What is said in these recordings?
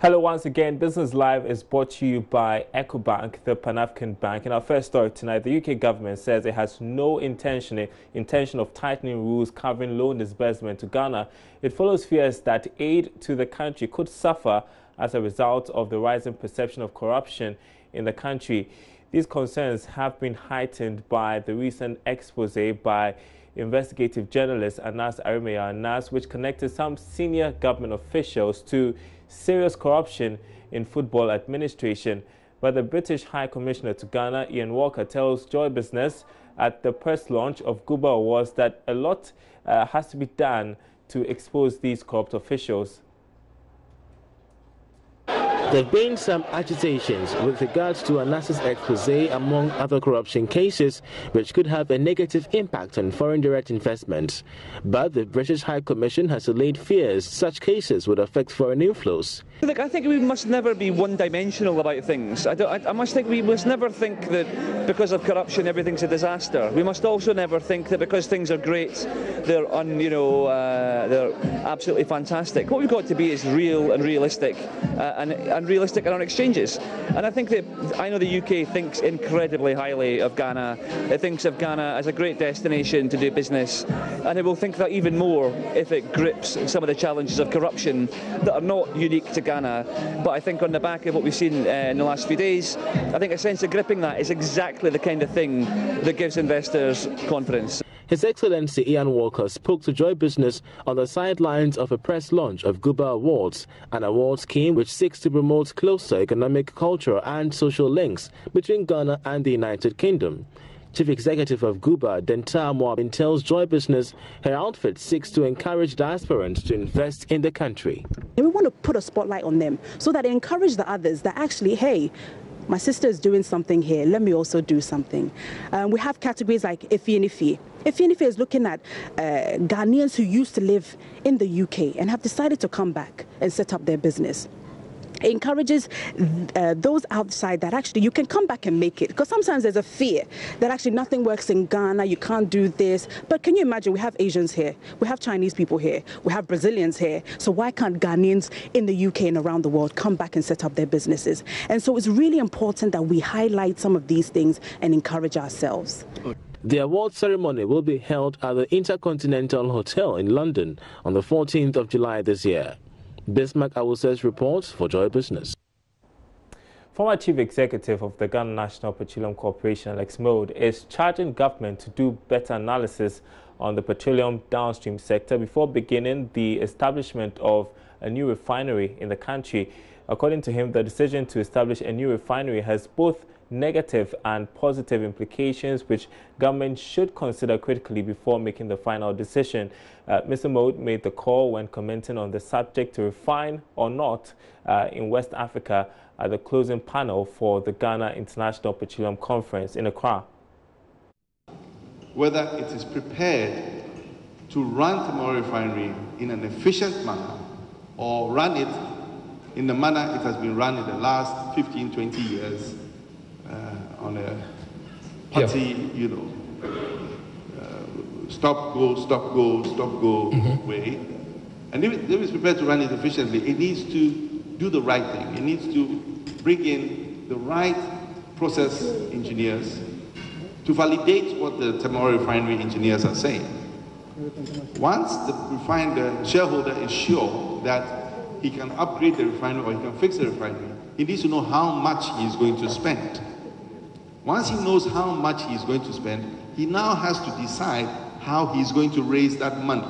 Hello once again. Business Live is brought to you by EcoBank, the Pan-African Bank. In our first story tonight, the UK government says it has no intention of tightening rules covering loan disbursement to Ghana. It follows fears that aid to the country could suffer as a result of the rising perception of corruption in the country. These concerns have been heightened by the recent expose by investigative journalist Anas Arimaya Anas, which connected some senior government officials to serious corruption in football administration. But the British High Commissioner to Ghana, Ian Walker, tells Joy Business at the press launch of Guba Awards that a lot has to be done to expose these corrupt officials. There have been some agitations with regards to Anas's expose among other corruption cases, which could have a negative impact on foreign direct investment. But the British High Commission has allayed fears such cases would affect foreign inflows. Look, I think we must never be one-dimensional about things. I must think we must never think that because of corruption everything's a disaster. We must also never think that because things are great, they're they're absolutely fantastic. What we've got to be is real and realistic, and realistic in our exchanges. And I think that I know the UK thinks incredibly highly of Ghana. It thinks of Ghana as a great destination to do business, and it will think that even more if it grips some of the challenges of corruption that are not unique to Ghana. But I think on the back of what we've seen in the last few days, I think a sense of gripping that is exactly the kind of thing that gives investors confidence. His Excellency Ian Walker spoke to Joy Business on the sidelines of a press launch of Guba Awards, an award scheme which seeks to promote closer economic, cultural and social links between Ghana and the United Kingdom. Chief Executive of Guba, Denta Moabin, tells Joy Business her outfit seeks to encourage diasporans to invest in the country. We want to put a spotlight on them so that they encourage the others that actually, hey, my sister is doing something here, let me also do something. We have categories like Ifi. Ifi is looking at Ghanaians who used to live in the UK and have decided to come back and set up their business. It encourages those outside that actually you can come back and make it. Because sometimes there's a fear that actually nothing works in Ghana, you can't do this. But can you imagine, we have Asians here, we have Chinese people here, we have Brazilians here. So why can't Ghanaians in the UK and around the world come back and set up their businesses? And so it's really important that we highlight some of these things and encourage ourselves. The award ceremony will be held at the Intercontinental Hotel in London on the 14th of July this year. Bismarck Awuses reports for Joy Business. Former Chief Executive of the Ghana National Petroleum Corporation, Alex Mode, is charging government to do better analysis on the petroleum downstream sector before beginning the establishment of a new refinery in the country. According to him, the decision to establish a new refinery has both negative and positive implications, which government should consider critically before making the final decision. Mr. Mode made the call when commenting on the subject to refine or not in West Africa at the closing panel for the Ghana International Petroleum Conference in Accra. Whether it is prepared to run the refinery in an efficient manner or run it in the manner it has been run in the last 15, 20 years on a party, stop, go way. And if it is prepared to run it efficiently, it needs to do the right thing. It needs to bring in the right process engineers to validate what the Tamale refinery engineers are saying. Once the shareholder is sure that he can upgrade the refinery or he can fix the refinery, he needs to know how much he is going to spend. Once he knows how much he is going to spend, he now has to decide how he is going to raise that money.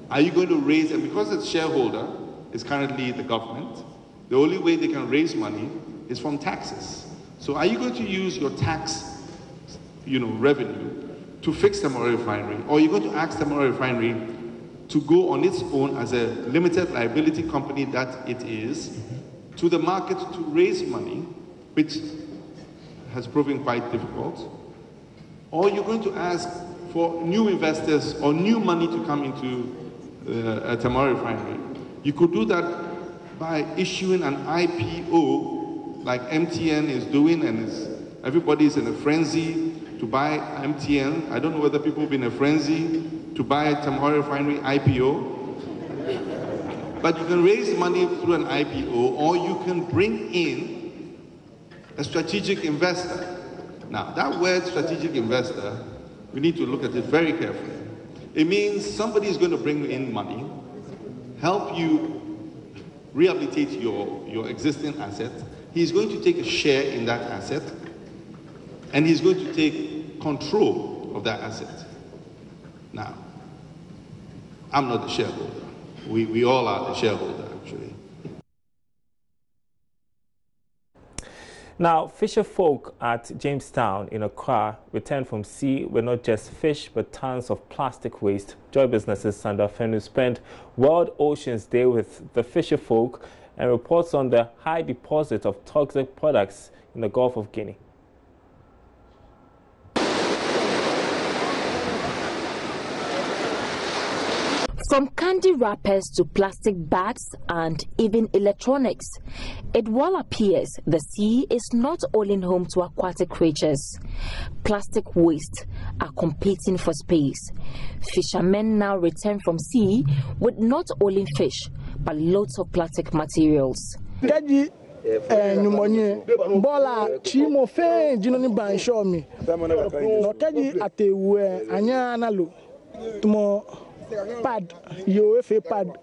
Are you going to raise, and because the shareholder is currently the government, the only way they can raise money is from taxes. So are you going to use your tax revenue to fix the Tamale refinery, or are you going to ask the Tamale refinery to go on its own as a limited liability company that it is to the market to raise money, which has proven quite difficult, or you're going to ask for new investors or new money to come into a Tamale refinery? You could do that by issuing an IPO like MTN is doing, and everybody is in a frenzy to buy MTN. I don't know whether people have been in a frenzy to buy a Tamale refinery IPO. But you can raise money through an IPO, or you can bring in a strategic investor. Now, that word strategic investor, we need to look at it very carefully. It means somebody is going to bring in money, help you rehabilitate your existing asset. He's going to take a share in that asset, and he's going to take control of that asset. Now, I'm not the shareholder. We all are the shareholder, actually. Now, fisher folk at Jamestown in Accra returned from sea with not just fish but tons of plastic waste. Joy Business's Sandra Fenu spent World Oceans Day with the fisher folk and reports on the high deposit of toxic products in the Gulf of Guinea. From candy wrappers to plastic bags and even electronics, it well appears the sea is not only home to aquatic creatures. Plastic waste are competing for space. Fishermen now return from sea with not only fish, but loads of plastic materials. Bola chimo fe jinoni ban show me no kaji atewu anya nalo tumo pad yo fe pad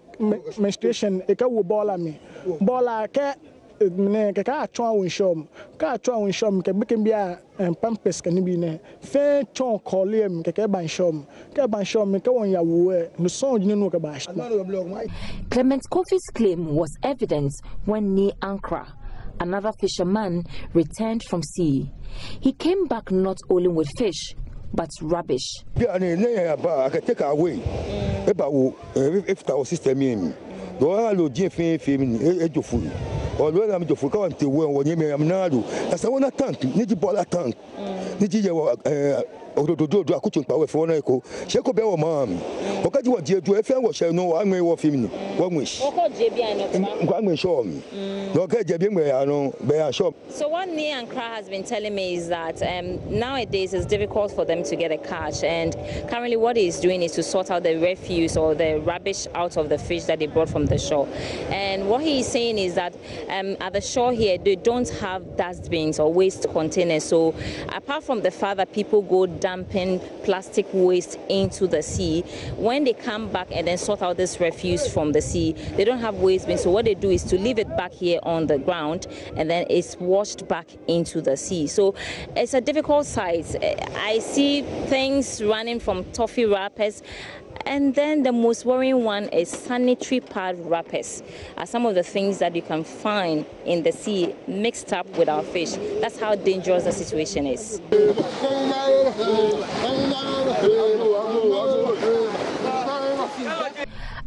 menstruation e ka wo bola me bola ke ne ke ka atwa won shom ke be bia pampers kan bi ne fe chon koliem ke ban shom ke won ya wo no so jinu no ke ba. Clement Kofi's claim was evident when near Ankara another fisherman returned from sea. He came back not only with fish but rubbish. I can take away about if our system in the oil GNPC or when I'm to forget until when you may am now. As I want a tank, need to boil a tank. Need you do a cooking power for an echo. Shako Bell, ma'am. What you do if I was no, I may walk him one wish. One may show me. No, so what Nia and Kra has been telling me is that nowadays it's difficult for them to get a catch, and currently what he's doing is to sort out the refuse or the rubbish out of the fish that they brought from the shore. And what he's saying is that at the shore here they don't have dustbins or waste containers, so apart from the fact that people go dumping plastic waste into the sea, when they come back and then sort out this refuse from the sea, they don't have waste bins, so what they do is to leave it back here on the ground and then it's washed back into the sea. So it's a difficult site. I see things running from toffee wrappers, and then the most worrying one is sanitary pad wrappers, are some of the things that you can find in the sea mixed up with our fish. That's how dangerous the situation is.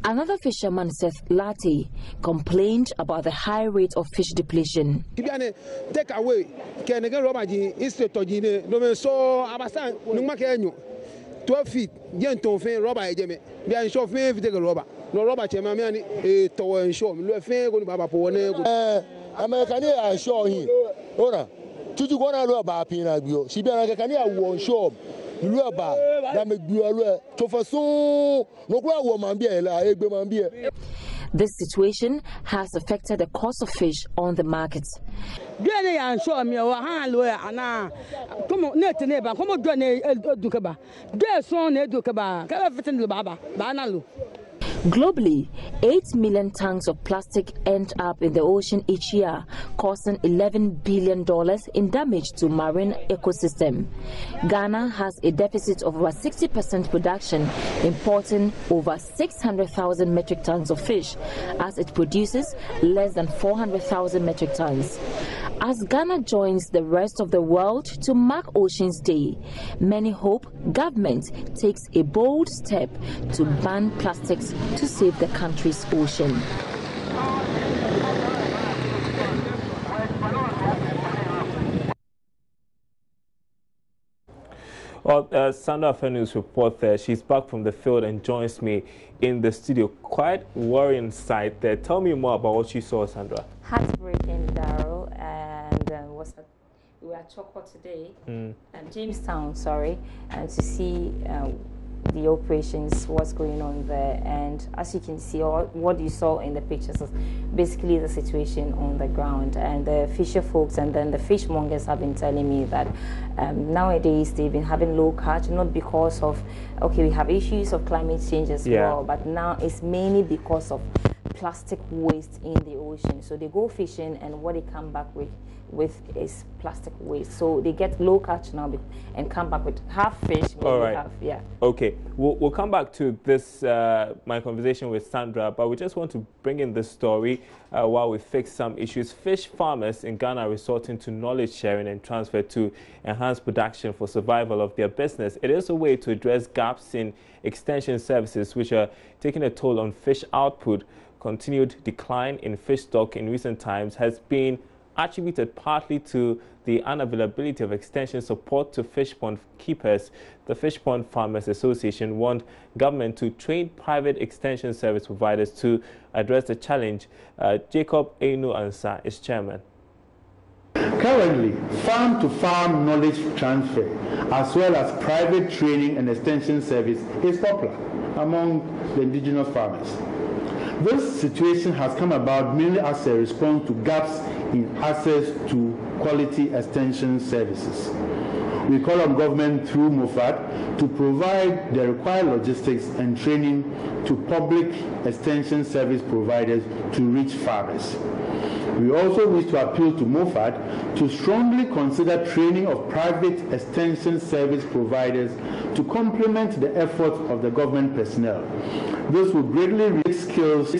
Another fisherman, Seth Lati, complained about the high rate of fish depletion. Take away, can again Romaji instead of Gine, no so Abasan, no Macanio, 12 feet, gentle fan, Roba Jemmy, behind short fan, if you take a rubber. No Roba Chemamiani, a tower and show, Lefan, go to Baba Pone. American, I show him. Ora, to go on a rubber pin, she be like a cania won't show. This situation has affected the cost of fish on the market. Globally, 8 million tons of plastic end up in the ocean each year, causing $11 billion in damage to marine ecosystem. Ghana has a deficit of over 60% production, importing over 600,000 metric tons of fish, as it produces less than 400,000 metric tons. As Ghana joins the rest of the world to mark Oceans Day, many hope government takes a bold step to ban plastics to save the country's ocean. Well, Sandra Fenu's report there. She's back from the field and joins me in the studio. Quite worrying sight there. Tell me more about what you saw, Sandra. Heartbreaking, Daryl, and we were at Choko today, Jamestown, sorry, and to see the operations, what's going on there, and as you can see, what you saw in the pictures is basically the situation on the ground. And the fisher folks and then the fishmongers have been telling me that nowadays they've been having low catch, not because of, okay, we have issues of climate change as well, but now it's mainly because of plastic waste in the ocean. So they go fishing and what they come back with is plastic waste. So they get low catch now and come back with half fish, maybe half, Okay, we'll come back to this, my conversation with Sandra, but we just want to bring in this story while we fix some issues. Fish farmers in Ghana are resorting to knowledge sharing and transfer to enhance production for survival of their business. It is a way to address gaps in extension services which are taking a toll on fish output. Continued decline in fish stock in recent times has been attributed partly to the unavailability of extension support to fish pond keepers. The Fish Pond Farmers Association want government to train private extension service providers to address the challenge. Jacob Enu Ansah is chairman. Currently, farm-to-farm knowledge transfer, as well as private training and extension service, is popular among the indigenous farmers. This situation has come about mainly as a response to gaps in access to quality extension services. We call on government through MOFAD to provide the required logistics and training to public extension service providers to reach farmers. We also wish to appeal to MOFAD to strongly consider training of private extension service providers to complement the efforts of the government personnel. This will greatly raise skills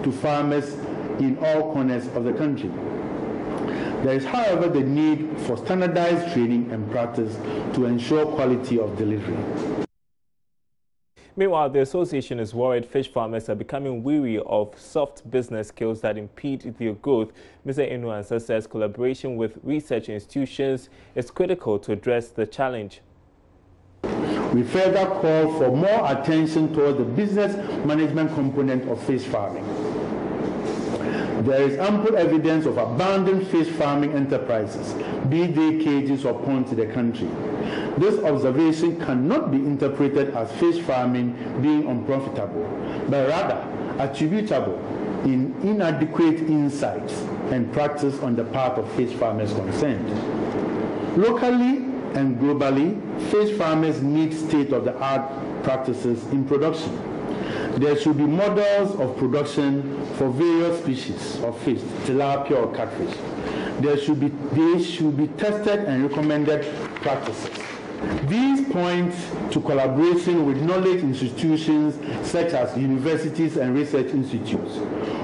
to farmers in all corners of the country. There is, however, the need for standardized training and practice to ensure quality of delivery. Meanwhile, the association is worried fish farmers are becoming weary of soft business skills that impede their growth. Mr. Enu Ansah says collaboration with research institutions is critical to address the challenge. We further call for more attention towards the business management component of fish farming. There is ample evidence of abandoned fish farming enterprises, be they cages or ponds in the country. This observation cannot be interpreted as fish farming being unprofitable, but rather attributable in inadequate insights and practice on the part of fish farmers concerned. Locally and globally, fish farmers need state-of-the-art practices in production. There should be models of production for various species of fish, tilapia or catfish. They should be tested and recommended practices. These point to collaboration with knowledge institutions such as universities and research institutes.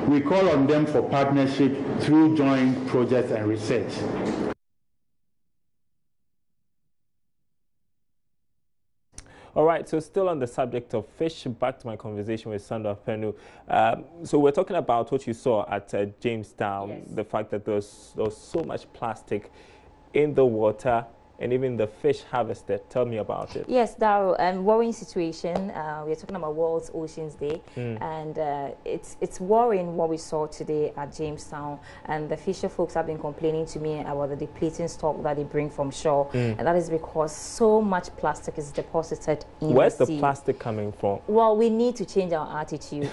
We call on them for partnership through joint projects and research. All right, so still on the subject of fish, back to my conversation with Sandra Penu. So we're talking about what you saw at Jamestown, the fact that there was so much plastic in the water and even the fish harvested. Tell me about it. Yes, Daryl, worrying situation. We're talking about World Oceans Day, and it's worrying what we saw today at Jamestown. And the fisher folks have been complaining to me about the depleting stock that they bring from shore, and that is because so much plastic is deposited in the sea. Where's the plastic coming from? Well, we need to change our attitude.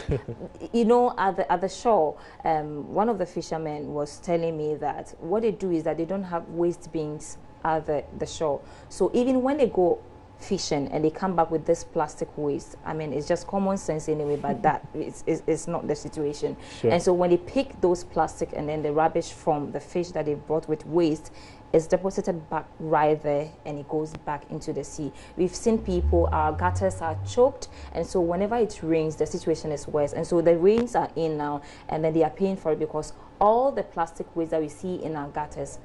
You know, at the shore, one of the fishermen was telling me that what they do is that they don't have waste bins at the shore. So even when they go fishing and they come back with this plastic waste, I mean, it's just common sense anyway, but that is not the situation. Sure. And so when they pick those plastic and then the rubbish from the fish that they brought with waste, it's deposited back right there and it goes back into the sea. We've seen people, our gutters are choked, and so whenever it rains, the situation is worse. And so the rains are in now, and then they are paying for it because all the plastic waste that we see in our gutters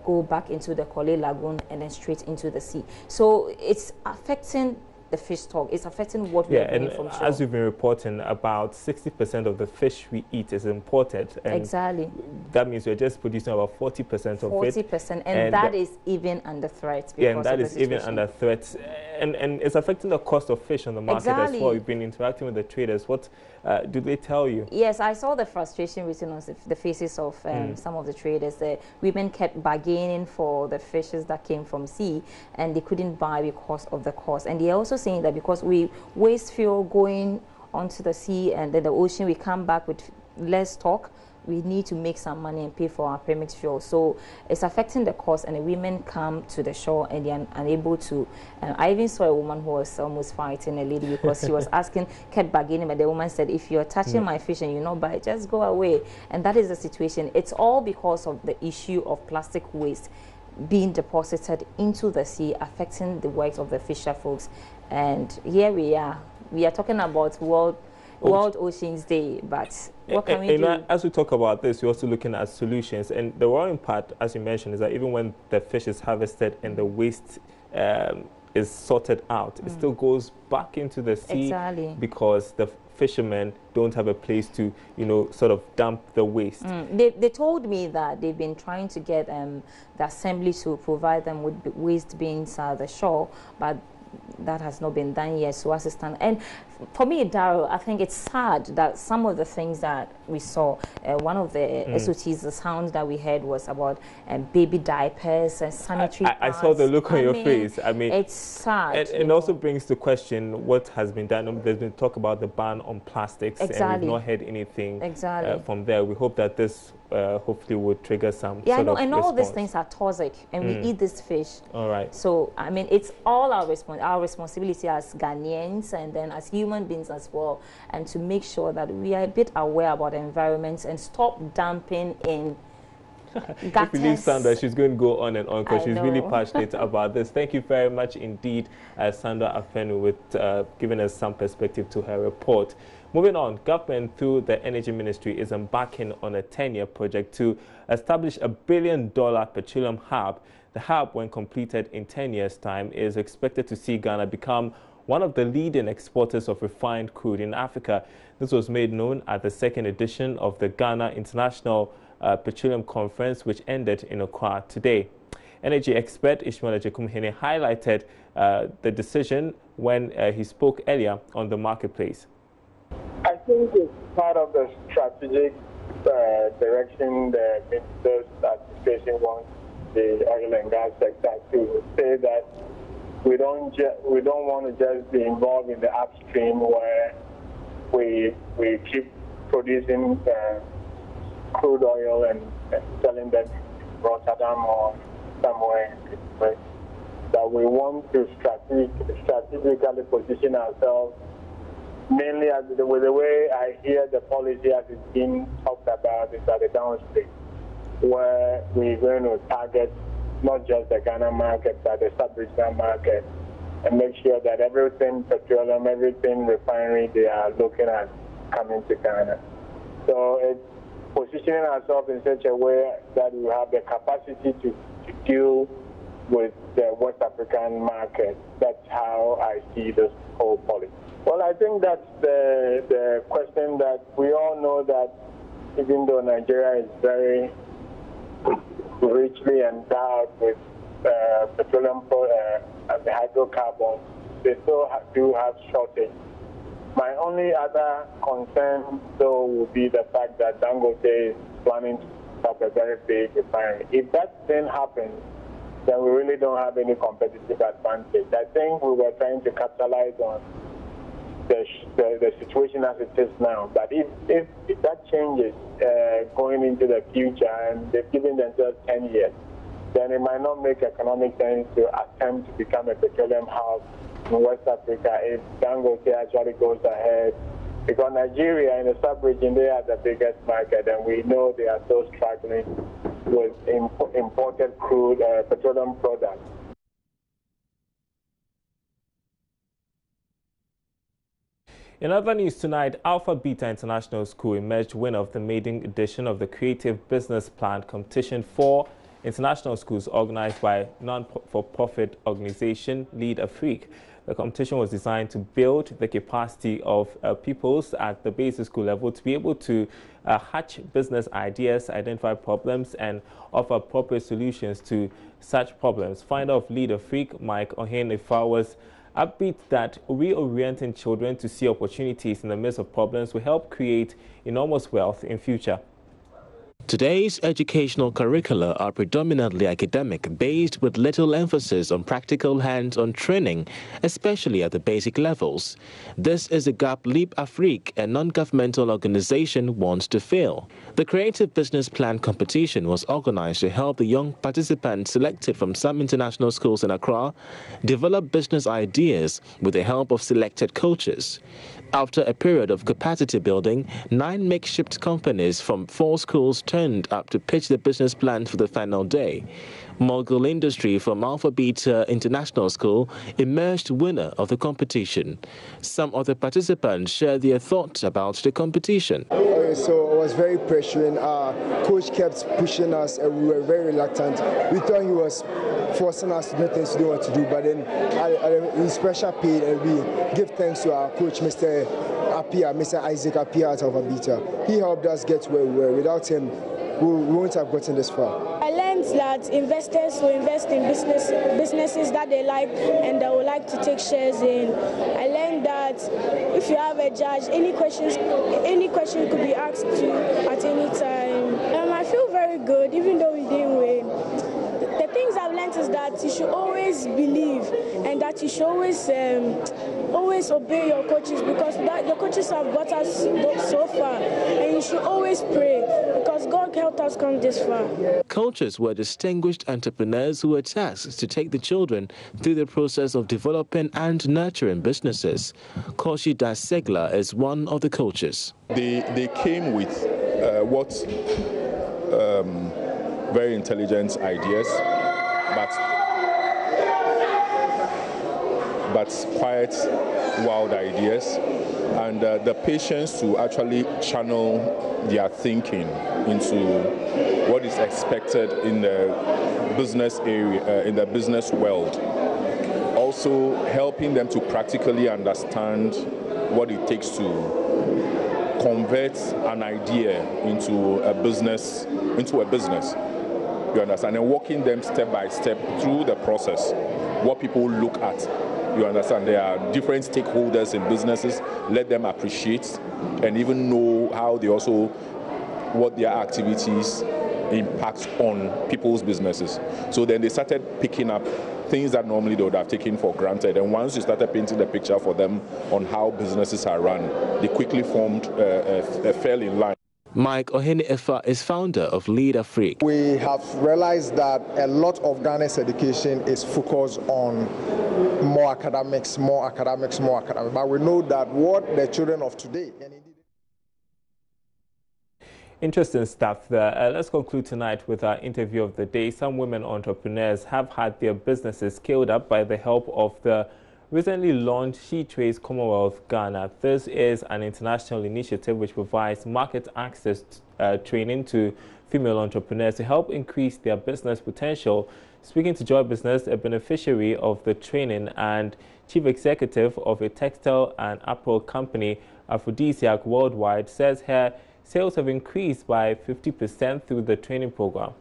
go back into the Korle Lagoon and then straight into the sea. So it's affecting the fish stock. It's affecting what we are getting from shore. As you've been reporting, about 60% of the fish we eat is imported. And exactly. That means we're just producing about 40% of it. 40%, and that is even under threat. Yeah, and that is even under threat. And it's affecting the cost of fish on the market as well. You've been interacting with the traders. What do they tell you? Yes, I saw the frustration written on the faces of some of the traders. The women kept bargaining for the fishes that came from sea, and they couldn't buy because of the cost. And they're also saying that because we waste fuel going onto the sea and then the ocean, we come back with less stock. We need to make some money and pay for our premix fuel. So it's affecting the cost, and the women come to the shore and they're unable to. I even saw a woman who was almost fighting a lady because she was kept bargaining, but the woman said, if you're touching my fish and you not buy, just go away. And that is the situation. It's all because of the issue of plastic waste being deposited into the sea, affecting the work of the fisher folks. And here we are talking about World Oceans Day, but what can we do? As we talk about this, we're also looking at solutions. And the worrying part, as you mentioned, is that even when the fish is harvested and the waste is sorted out, it still goes back into the sea because the fishermen don't have a place to, sort of dump the waste. They told me that they've been trying to get the assembly to provide them with waste bins at the shore, but that has not been done yet. So assistant, and for me, Daryl, I think it's sad that some of the things that we saw, one of the SOTs, the sound that we heard was about baby diapers and sanitary I saw the look on your face. I mean, it's sad. It also brings to question what has been done. There's been talk about the ban on plastics, and we've not heard anything from there. We hope that this hopefully would trigger some sort of and response. all these things are toxic, and we eat this fish. All right. So, I mean, it's all our responsibility as Ghanaians and then as human beings as well, and to make sure that we are a bit aware about the environment and stop dumping in gutters. If you leave Sandra, she's going to go on and on because she's really passionate about this. Thank you very much indeed, Sandra Afenu, with giving us some perspective to her report. Moving on, government through the Energy Ministry is embarking on a 10-year project to establish a $1 billion petroleum hub. The hub, when completed in 10 years' time, is expected to see Ghana become one of the leading exporters of refined crude in Africa. This was made known at the second edition of the Ghana International Petroleum Conference, which ended in Accra today. Energy expert Ishmael Ejekumhene highlighted the decision when he spoke earlier on the marketplace. I think it's part of the strategic direction the Minister's administration wants the oil and gas sector to say that we don't want to just be involved in the upstream where we keep producing crude oil and selling them in Rotterdam or somewhere in Dubai. That we want to strategically position ourselves, mainly with the way I hear the policy as it's being talked about is at the downstream, where we're going to target not just the Ghana market, but the sub-regional market, and make sure that everything petroleum, everything refinery they are looking at coming to Ghana. So it's positioning ourselves in such a way that we have the capacity to deal with the West African market. That's how I see this whole policy. Well, I think that's the question that we all know, that even though Nigeria is very richly endowed with petroleum and the hydrocarbons, they still do have shortage. My only other concern, though, would be the fact that Dangote is planning to have a very big refinery. If that then happens, then we really don't have any competitive advantage. I think we were trying to capitalize on the situation as it is now. But if that changes going into the future, and they've given themselves 10 years, then it might not make economic sense to attempt to become a petroleum hub in West Africa if Dangote actually goes ahead. Because Nigeria, in the sub-region, they are the biggest market, and we know they are so struggling with imported crude petroleum products. In other news tonight, Alpha Beta International School emerged winner of the maiden edition of the Creative Business Plan competition for international schools organized by non-for-profit organization Lead Afrique. The competition was designed to build the capacity of pupils at the basic school level to be able to hatch business ideas, identify problems, and offer appropriate solutions to such problems. Founder of Lead Afrique, Mike Ohenefa, was upbeat that reorienting children to see opportunities in the midst of problems will help create enormous wealth in future. Today's educational curricula are predominantly academic, based with little emphasis on practical hands-on training, especially at the basic levels. This is a gap Lead Afrique, a non-governmental organization, wants to fill. The Creative Business Plan competition was organized to help the young participants selected from some international schools in Accra develop business ideas with the help of selected coaches. After a period of capacity building, 9 makeshift companies from 4 schools turned up to pitch the business plans for the final day. Mogul Industry from Alpha Beta International School emerged winner of the competition. Some of the participants shared their thoughts about the competition. Okay, so it was very pressuring. Coach kept pushing us and we were very reluctant. We thought he was forcing us to do things we didn't want to do, but then he's pressure paid, and we give thanks to our coach, Mr. Isaac Apia at Alpha Beta. He helped us get where we were. Without him, we wouldn't have gotten this far. I learned that investors will invest in businesses that they like and that would like to take shares in. I learned that if you have a judge, any question could be asked to at any time. I feel very good, even though we didn't win. The things I've learned is that you should always believe and that you should always obey your coaches, because your coaches have brought us so far, and you should always pray because God helped us come this far. Coaches were distinguished entrepreneurs who were tasked to take the children through the process of developing and nurturing businesses. Koshi Dasegla is one of the coaches. They came with very intelligent ideas, but quite wild ideas, and the patience to actually channel their thinking into what is expected in the business area, in the business world. Also helping them to practically understand what it takes to convert an idea into a business. You understand? And walking them step by step through the process, what people look at. You understand? There are different stakeholders in businesses. Let them appreciate and even know how they also, what their activities impact on people's businesses. So then they started picking up things that normally they would have taken for granted. And once you started painting the picture for them on how businesses are run, they quickly formed a fell in line. Mike Ohenefa is founder of Lead Afrique. We have realized that a lot of Ghana's education is focused on more academics. But we know that what the children of today... Interesting stuff there. Let's conclude tonight with our interview of the day. Some women entrepreneurs have had their businesses scaled up by the help of the recently launched She Trades Commonwealth Ghana. This is an international initiative which provides market access training to female entrepreneurs to help increase their business potential. Speaking to Joy Business, a beneficiary of the training and chief executive of a textile and apparel company, Aphrodisiac Worldwide, says her sales have increased by 50% through the training program.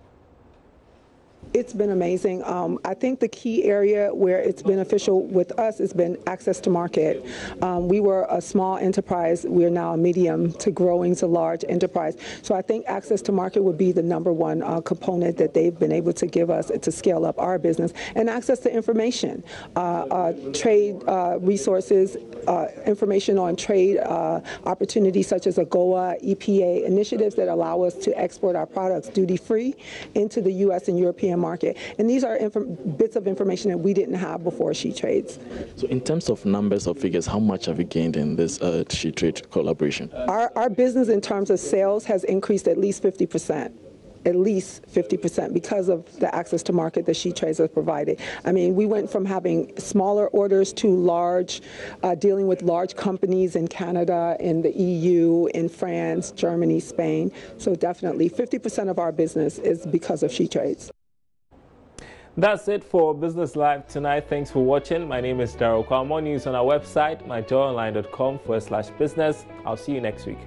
It's been amazing. I think the key area where it's beneficial with us has been access to market. We were a small enterprise. We are now a medium to growing to large enterprise. So I think access to market would be the #1 component that they've been able to give us to scale up our business, and access to information, trade resources, information on trade opportunities such as AGOA, EPA, initiatives that allow us to export our products duty-free into the U.S. and European market. And these are bits of information that we didn't have before She Trades. So in terms of numbers or figures, how much have you gained in this She Trades collaboration? Our business in terms of sales has increased at least 50%. At least 50% because of the access to market that She Trades has provided. I mean, we went from having smaller orders to large, dealing with large companies in Canada, in the EU, in France, Germany, Spain. So definitely 50% of our business is because of She Trades. That's it for Business Live tonight. Thanks for watching. My name is Daryl Kwame. More news on our website, myjoyonline.com/business. I'll see you next week.